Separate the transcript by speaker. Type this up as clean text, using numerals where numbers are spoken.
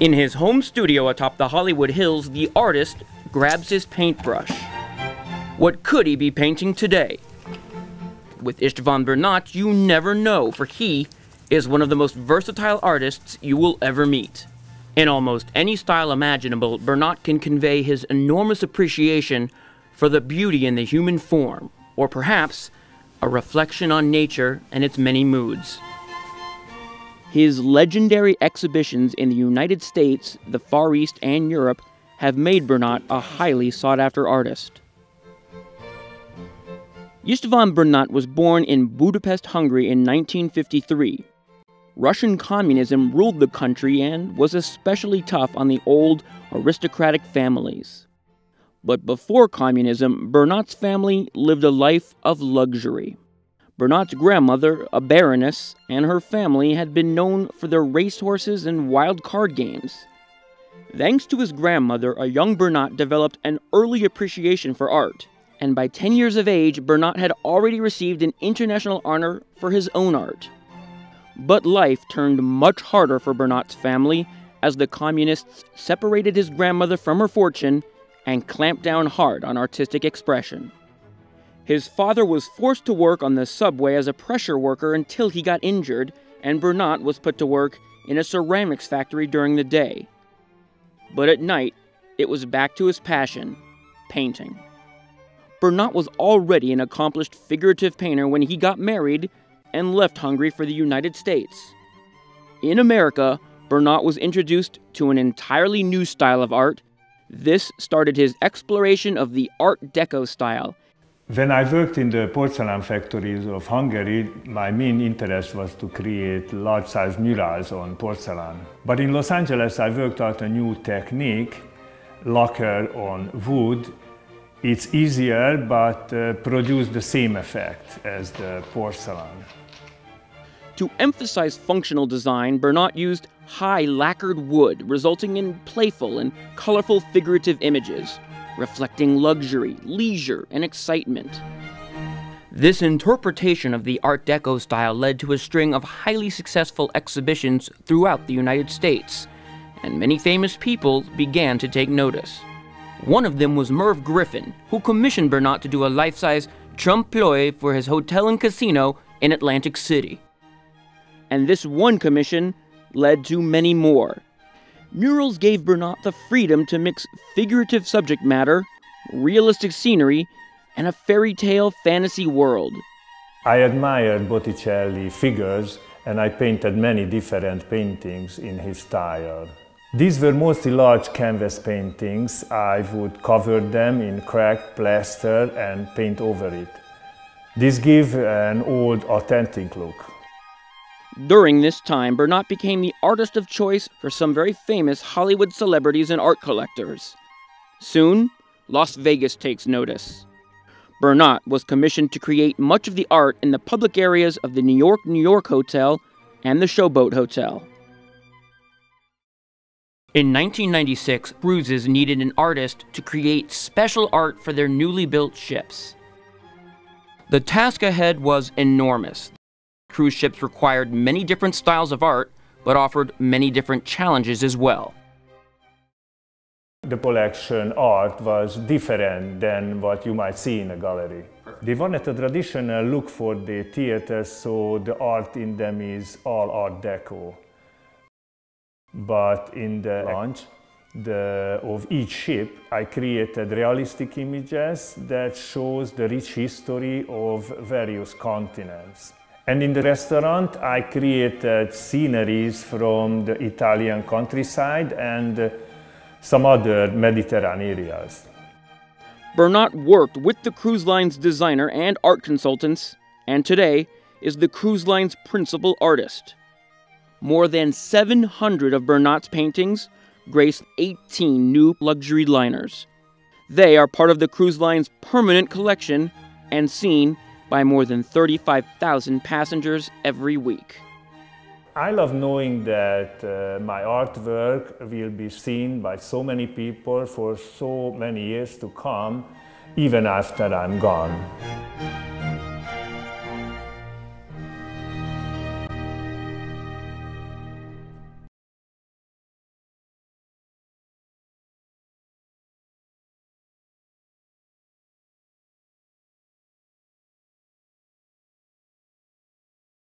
Speaker 1: In his home studio atop the Hollywood Hills, the artist grabs his paintbrush. What could he be painting today? With Istvan Bernath, you never know, for he is one of the most versatile artists you will ever meet. In almost any style imaginable, Bernath can convey his enormous appreciation for the beauty in the human form, or perhaps a reflection on nature and its many moods. His legendary exhibitions in the United States, the Far East, and Europe have made Bernath a highly sought-after artist. Istvan Bernath was born in Budapest, Hungary in 1953. Russian communism ruled the country and was especially tough on the old, aristocratic families. But before communism, Bernath's family lived a life of luxury. Bernath's grandmother, a baroness, and her family had been known for their racehorses and wild card games. Thanks to his grandmother, a young Bernath developed an early appreciation for art, and by 10 years of age, Bernath had already received an international honor for his own art. But life turned much harder for Bernath's family as the communists separated his grandmother from her fortune and clamped down hard on artistic expression. His father was forced to work on the subway as a pressure worker until he got injured, and Bernath was put to work in a ceramics factory during the day. But at night, it was back to his passion, painting. Bernath was already an accomplished figurative painter when he got married and left Hungary for the United States. In America, Bernath was introduced to an entirely new style of art. This started his exploration of the Art Deco style.
Speaker 2: When I worked in the porcelain factories of Hungary, my main interest was to create large-size murals on porcelain. But in Los Angeles, I worked out a new technique, lacquer on wood. It's easier, but produces the same effect as the porcelain.
Speaker 1: To emphasize functional design, Bernath used high lacquered wood, resulting in playful and colorful figurative images, reflecting luxury, leisure, and excitement. This interpretation of the Art Deco style led to a string of highly successful exhibitions throughout the United States, and many famous people began to take notice. One of them was Merv Griffin, who commissioned Bernath to do a life-size trompe-l'oeil for his hotel and casino in Atlantic City. And this one commission led to many more. Murals gave Bernath the freedom to mix figurative subject matter, realistic scenery, and a fairy tale fantasy world.
Speaker 2: I admired Botticelli figures, and I painted many different paintings in his style. These were mostly large canvas paintings. I would cover them in cracked plaster and paint over it. This gave an old, authentic look.
Speaker 1: During this time, Bernath became the artist of choice for some very famous Hollywood celebrities and art collectors. Soon, Las Vegas takes notice. Bernath was commissioned to create much of the art in the public areas of the New York Hotel and the Showboat Hotel. In 1996, cruises needed an artist to create special art for their newly built ships. The task ahead was enormous. Cruise ships required many different styles of art, but offered many different challenges as well.
Speaker 2: The collection art was different than what you might see in a gallery. They wanted a traditional look for the theaters, so the art in them is all Art Deco. But in the launch of each ship, I created realistic images that shows the rich history of various continents. And in the restaurant, I created sceneries from the Italian countryside and some other Mediterranean areas.
Speaker 1: Bernath worked with the cruise line's designer and art consultants, and today is the cruise line's principal artist. More than 700 of Bernath's paintings grace 18 new luxury liners. They are part of the cruise line's permanent collection and seen by more than 35,000 passengers every week.
Speaker 2: I love knowing that my artwork will be seen by so many people for so many years to come, even after I'm gone.